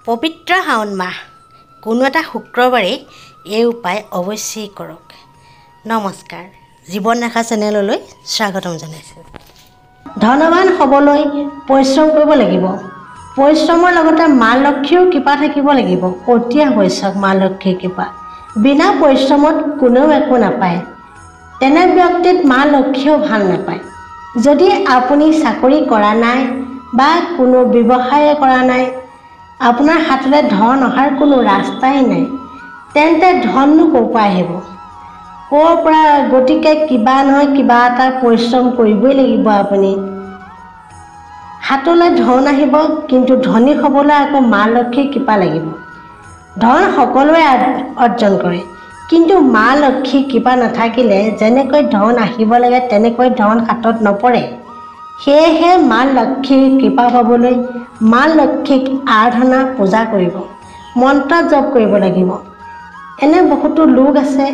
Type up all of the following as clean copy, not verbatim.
পবিত্ৰ শাওণ মাহ কোনো এটা শুক্ৰবাৰে এই উপায় অৱশ্যেই কৰক। নমস্কাৰ, জীৱন ৰেখা চেনেললৈ স্বাগতম জনাইছোঁ। ধনৱান হ'বলৈ পৰিশ্ৰম কৰিব লাগিব। পৰিশ্ৰমৰ লগতে মা লক্ষ্মীৰ কৃপা থাকিব লাগিব। অতি আৱশ্যক মা লক্ষ্মীৰ কৃপা। বিনা পৰিশ্ৰমত কোনেও একো নাপায়। তেনে ব্যক্তিত মা লক্ষ্মীয়েও ভাল নাপায়। যদি আপুনি চাকৰি কৰা নাই বা কোনো ব্যৱসায় কৰা নাই, আপোনাৰ হাতলৈ ধন অহাৰ কোনো ৰাস্তাই নাই, তেন্তে ধননো ক'ৰ পৰা আহিব? ক'ৰ পৰা? গতিকে কিবা নহয় কিবা এটা পৰিশ্ৰম কৰিবই লাগিব। আপুনি হাতলৈ ধন আহিব, কিন্তু ধনী হ'বলৈ আকৌ মা লক্ষ্মীৰ কৃপা লাগিব। ধন সকলোৱে অৰ্জন কৰে, কিন্তু মা লক্ষ্মীৰ কৃপা নাথাকিলে যেনেকৈ ধন আহিব লাগে তেনেকৈ ধন হাতত নপৰে। সেয়েহে মা লক্ষ্মীৰ কৃপা পাবলৈ মা লক্ষ্মীক আৰাধনা পূজা কৰিব, মন্ত্ৰ জপ কৰিব লাগিব। এনে বহুতো লোক আছে,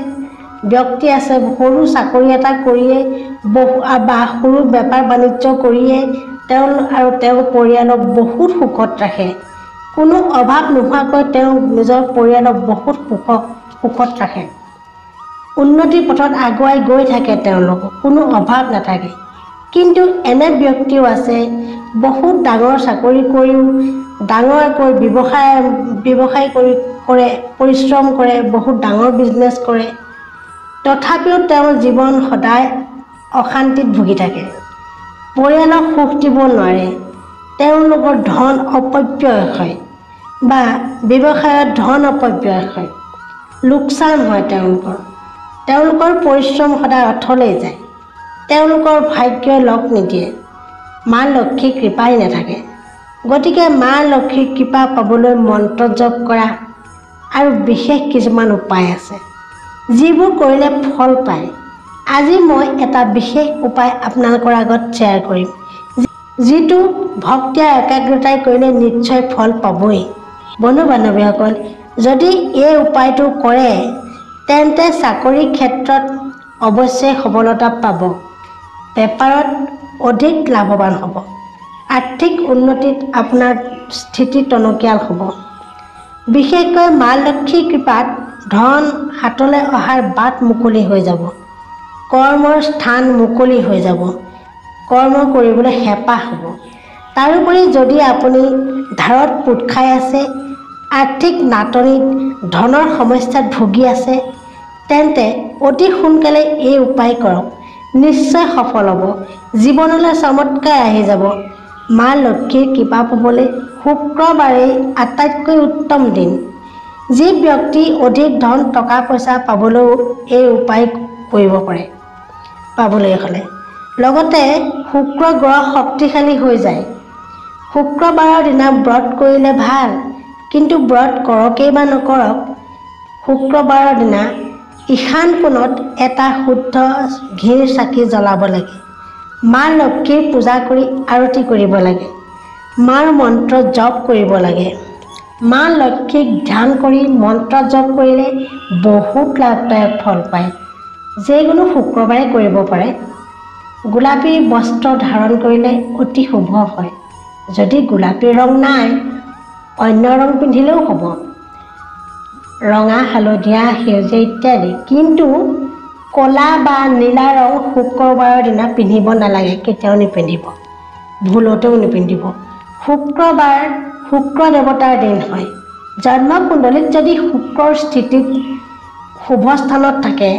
ব্যক্তি আছে, সৰু চাকৰি এটা কৰিয়ে বা সৰু বেপাৰ বাণিজ্য কৰিয়ে তেওঁৰ পৰিয়ালক বহুত সুখত ৰাখে। কোনো অভাৱ নোহোৱাকৈ তেওঁ নিজৰ পৰিয়ালক বহুত সুখত ৰাখে। উন্নতিৰ পথত আগুৱাই গৈ থাকে, তেওঁলোকৰ কোনো অভাৱ নাথাকে। কিন্তু এনে ব্যক্তিও আছে, বহুত ডাঙৰ চাকৰি কৰিও ডাঙৰকৈ ব্যৱসায় কৰে, পৰিশ্ৰম কৰে, বহুত ডাঙৰ বিজনেছ কৰে, তথাপিও তেওঁৰ জীৱন সদায় অশান্তিত ভুগি থাকে। পৰিয়ালক সুখ দিব নোৱাৰে। তেওঁলোকৰ ধন অপব্যয় হয় বা ব্যৱসায়ত ধন অপব্যয় হয়, লোকচান হয়। তেওঁলোকৰ পৰিশ্ৰম সদায় অথলেই যায়। তেওঁলোকৰ ভাগ্যই লগ নিদিয়ে, মা লক্ষ্মীৰ কৃপাই নাথাকে। গতিকে মা লক্ষ্মীৰ কৃপা পাবলৈ মন্ত্ৰ জপ কৰা আৰু বিশেষ কিছুমান উপায় আছে, যিবোৰ কৰিলে ফল পায়। আজি মই এটা বিশেষ উপায় আপোনালোকৰ আগত শ্বেয়াৰ কৰিম, যিটো ভক্তি আৰু একাগ্ৰতাই কৰিলে নিশ্চয় ফল পাবই। বন্ধু বান্ধৱীসকল, যদি এই উপায়টো কৰে তেন্তে চাকৰিৰ ক্ষেত্ৰত অৱশ্যেই সফলতা পাব, বেপাৰত অধিক লাভৱান হ'ব, আৰ্থিক উন্নতিত আপোনাৰ স্থিতি টনকিয়াল হ'ব। বিশেষকৈ মা লক্ষ্মীৰ কৃপাত ধন হাতলৈ অহাৰ বাট মুকলি হৈ যাব, কৰ্মৰ স্থান মুকলি হৈ যাব, কৰ্ম কৰিবলৈ হেঁপাহ হ'ব। তাৰোপৰি যদি আপুনি ধাৰত পোত খাই আছে, আৰ্থিক নাটনিত ধনৰ সমস্যাত ভুগি আছে, তেন্তে অতি সোনকালে এই উপায় কৰক, নিশ্চয় সফল হ'ব। জীৱনলৈ চমৎকাৰ আহি যাব। মা লক্ষ্মীৰ কৃপা পাবলৈ শুক্ৰবাৰেই আটাইতকৈ উত্তম দিন। যি ব্যক্তি অধিক ধন টকা পইচা পাবলৈও এই উপায় কৰিব পাৰে পাবলৈ হ'লে। লগতে শুক্ৰ গ্ৰহ শক্তিশালী হৈ যায়। শুক্ৰবাৰৰ দিনা ব্ৰত কৰিলে ভাল, কিন্তু ব্ৰত কৰকেই বা নকৰক, শুক্ৰবাৰৰ দিনা ঈশান কোণত এটা শুদ্ধ ঘিৰ চাকি জ্বলাব লাগে। মা লক্ষ্মীৰ পূজা কৰি আৰতি কৰিব লাগে, মাৰ মন্ত্ৰ জপ কৰিব লাগে। মা লক্ষ্মীক ধ্যান কৰি মন্ত্ৰ জপ কৰিলে বহুত লাভদায়ক ফল পায়। যিকোনো শুক্ৰবাৰে কৰিব পাৰে। গোলাপী বস্ত্ৰ ধাৰণ কৰিলে অতি শুভ হয়। যদি গোলাপী ৰং নাই, অন্য ৰং পিন্ধিলেও হ'ব, ৰঙা, হালধীয়া, সেউজীয়া ইত্যাদি। কিন্তু ক'লা বা নীলা ৰং শুক্ৰবাৰৰ দিনা পিন্ধিব নালাগে, কেতিয়াও নিপিন্ধিব, ভুলতেও নিপিন্ধিব। শুক্ৰবাৰ শুক্ৰ দেৱতাৰ দিন হয়। জন্মকুণ্ডলীত যদি শুক্ৰৰ স্থিতিত শুভ স্থানত থাকে,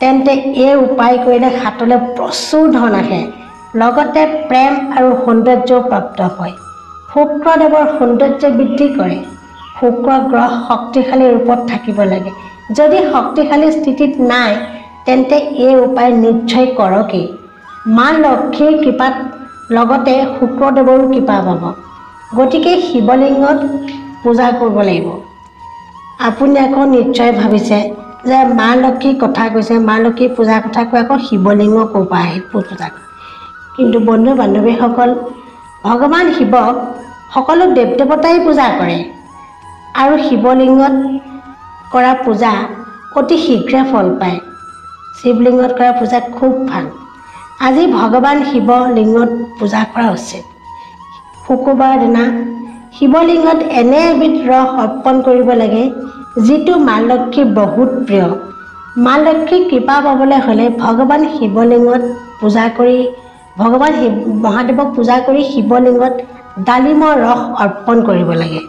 তেন্তে এই উপায় কৰিলে হাতলৈ প্ৰচুৰ ধন আহে, লগতে প্ৰেম আৰু সৌন্দৰ্যও প্ৰাপ্ত হয়। শুক্ৰদেৱৰ সৌন্দৰ্য বৃদ্ধি কৰে। শুক্ৰ গ্ৰহ শক্তিশালী ৰূপত থাকিব লাগে। যদি শক্তিশালী স্থিতিত নাই, তেন্তে এই উপায় নিশ্চয় কৰকেই। মা লক্ষ্মীৰ কৃপাত লগতে শুক্ৰদেৱৰো কৃপা পাব। গতিকে শিৱলিংগত পূজা কৰিব লাগিব। আপুনি আকৌ নিশ্চয় ভাবিছে যে মা লক্ষ্মীৰ কথা কৈছে, মা লক্ষ্মীৰ পূজাৰ কথা কৈ আকৌ শিৱলিংগ ক'ৰ পৰা আহিল পূজা কৰে। কিন্তু বন্ধু বান্ধৱীসকল, ভগৱান শিৱক সকলো দেৱ দেৱতাই পূজা কৰে, আৰু শিৱলিংগত কৰা পূজা অতি শীঘ্ৰে ফল পায়। শিৱলিংগত কৰা পূজা খুব ভাল। আজি ভগৱান শিৱলিংগত পূজা কৰা উচিত। শুক্ৰবাৰৰ দিনা শিৱলিংগত এনে এবিধ ৰস অৰ্পণ কৰিব লাগে যিটো মা লক্ষ্মীৰ বহুত প্ৰিয়। মা লক্ষ্মীৰ কৃপা পাবলৈ হ'লে ভগৱান শিৱলিংগত পূজা কৰি ভগৱান মহাদেৱক পূজা কৰি শিৱলিংগত ডালিমৰ ৰস অৰ্পণ কৰিব লাগে।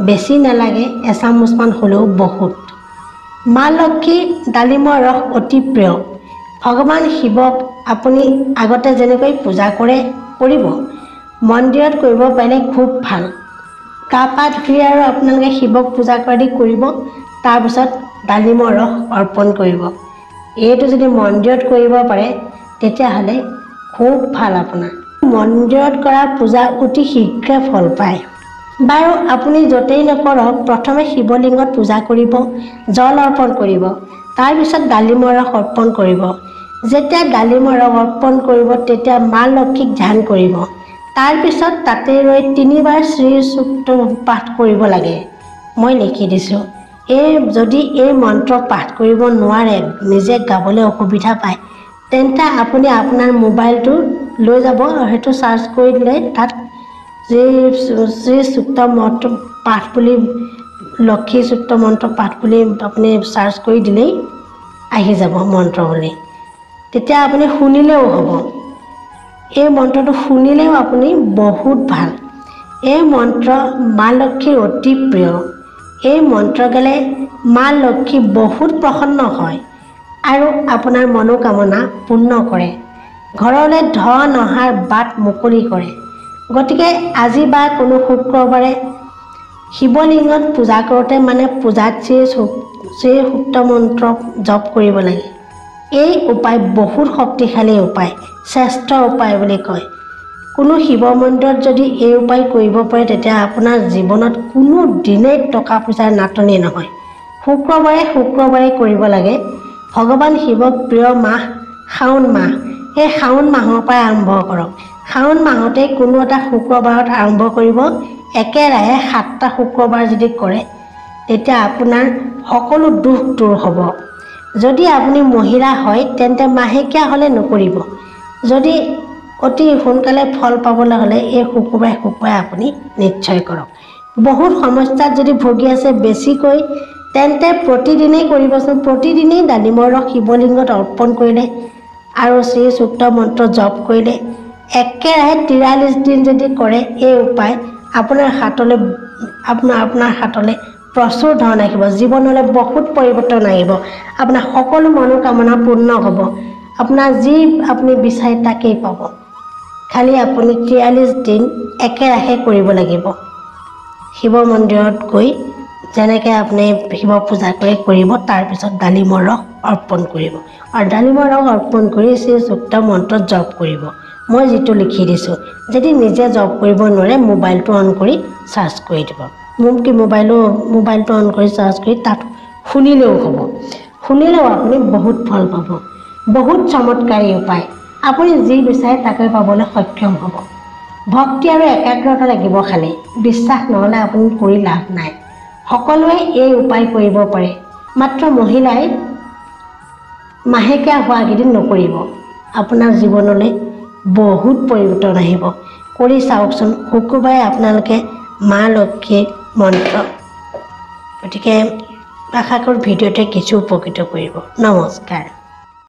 বেছি নালাগে, এচামুচমান হ'লেও বহুত। মা লক্ষ্মীৰ ডালিমৰ ৰস অতি প্ৰিয়। ভগৱান শিৱক আপুনি আগতে যেনেকৈ পূজা কৰিব, মন্দিৰত কৰিব পাৰিলে খুব ভাল। গা পা ধুই আৰু আপোনালোকে শিৱক পূজা কৰিব, তাৰপিছত ডালিমৰ ৰস অৰ্পণ কৰিব। এইটো যদি মন্দিৰত কৰিব পাৰে তেতিয়াহ'লে খুব ভাল। আপোনাৰ মন্দিৰত কৰা পূজা অতি শীঘ্ৰে ফল পায়। বাৰু আপুনি য'তেই নকৰক, প্ৰথমে শিৱলিংগত পূজা কৰিব, জল অৰ্পণ কৰিব, তাৰপিছত ডালিমৰ ৰস অৰ্পণ কৰিব। যেতিয়া ডালিমৰ ৰস অৰ্পণ কৰিব তেতিয়া মা লক্ষ্মীক ধ্যান কৰিব। তাৰপিছত তাতে ৰৈ 3 বাৰ শ্ৰী সূক্ত পাঠ কৰিব লাগে। মই লিখি দিছোঁ। যদি এই মন্ত্ৰ পাঠ কৰিব নোৱাৰে, নিজে গাবলৈ অসুবিধা পায়, তেন্তে আপুনি আপোনাৰ মোবাইলটো লৈ যাব আৰু সেইটো চাৰ্চ কৰি দিলে তাত শ্ৰী সূক্ত মন্ত্ৰ পাঠ বুলি, লক্ষী সূক্ত মন্ত্ৰ পাঠ বুলি আপুনি চাৰ্চ কৰি দিলেই আহি যাব মন্ত্ৰ বুলি। তেতিয়া আপুনি শুনিলেও হ'ব। এই মন্ত্ৰটো শুনিলেও আপুনি বহুত ভাল। এই মন্ত্ৰ মা লক্ষ্মীৰ অতি প্ৰিয়। এই মন্ত্ৰ গালে মা লক্ষ্মী বহুত প্ৰসন্ন হয় আৰু আপোনাৰ মনোকামনা পূৰ্ণ কৰে। ঘৰলৈ ধন অহাৰ বাট মুকলি কৰে। গতিকে আজি বা কোনো শুক্ৰবাৰে শিৱলিংগত পূজা কৰোঁতে পূজাত শ্ৰী সূক্ত মন্ত্ৰ জপ কৰিব লাগে। এই উপায় বহুত শক্তিশালী উপায়, শ্ৰেষ্ঠ উপায় বুলি কয়। কোনো শিৱ মন্দিৰত যদি এই উপায় কৰিব পাৰে তেতিয়া আপোনাৰ জীৱনত কোনো দিনেই টকা পইচাৰ নাটনি নহয়। শুক্ৰবাৰে কৰিব লাগে। ভগৱান শিৱক প্ৰিয় মাহ শাওণ মাহ। এই শাওণ মাহৰ পৰাই আৰম্ভ কৰক। শাওণ মাহতে কোনো এটা শুক্ৰবাৰত আৰম্ভ কৰিব। একেৰাহে 7টা শুক্ৰবাৰ যদি কৰে তেতিয়া আপোনাৰ সকলো দুখ দূৰ হ'ব। যদি আপুনি মহিলা হয় তেন্তে মাহেকীয়া হ'লে নকৰিব। যদি অতি সোনকালে ফল পাবলৈ হ'লে এই শুক্ৰবাৰে আপুনি নিশ্চয় কৰক। বহুত সমস্যাত যদি ভুগি আছে বেছিকৈ, তেন্তে প্ৰতিদিনেই কৰিবচোন। প্ৰতিদিনেই ডালিমৰ ৰস শিৱলিংগত অৰ্পণ কৰিলে আৰু শ্ৰী সূক্ত মন্ত্ৰ জপ কৰিলে, একেৰাহে 43 দিন যদি কৰে এই উপায়, আপোনাৰ হাতলৈ প্ৰচুৰ ধন আহিব। জীৱনলৈ বহুত পৰিৱৰ্তন আহিব। আপোনাৰ সকলো মনোকামনা পূৰ্ণ হ'ব। আপোনাৰ যি আপুনি বিচাৰে তাকেই পাব। খালি আপুনি 43 দিন একেৰাহে কৰিব লাগিব। শিৱ মন্দিৰত গৈ যেনেকৈ আপুনি শিৱ পূজা কৰিব, তাৰপিছত ডালিমৰ ৰস অৰ্পণ কৰিব আৰু ডালিমৰ ৰস অৰ্পণ কৰি শ্ৰী সূক্ত মন্ত্ৰ জপ কৰিব। মই যিটো লিখি দিছোঁ, যদি নিজে জপ কৰিব নোৱাৰে মোবাইলটো অন কৰি চাৰ্জ কৰি দিব। মোবাইলটো অন কৰি চাৰ্জ কৰি তাত শুনিলেও হ'ব। শুনিলেও আপুনি বহুত ফল পাব। বহুত চমৎকাৰী উপায়। আপুনি যি বিচাৰে তাকে পাবলৈ সক্ষম হ'ব। ভক্তি আৰু একাগ্ৰতা লাগিব। খালি বিশ্বাস নহ'লে আপুনি কৰি লাভ নাই। সকলোৱে এই উপায় কৰিব পাৰে। মাত্ৰ মহিলাই মাহেকীয়া হোৱাকেইদিন নকৰিব। আপোনাৰ জীৱনলৈ বহুত পৰিৱৰ্তন আহিব। কৰি চাওকচোন। শুক্ৰবাৰে আপোনালোকে মা লক্ষ্মীৰ মন্ত্ৰ। গতিকে আশা কৰোঁ ভিডিঅ'টোৱে কিছু উপকৃত কৰিব। নমস্কাৰ।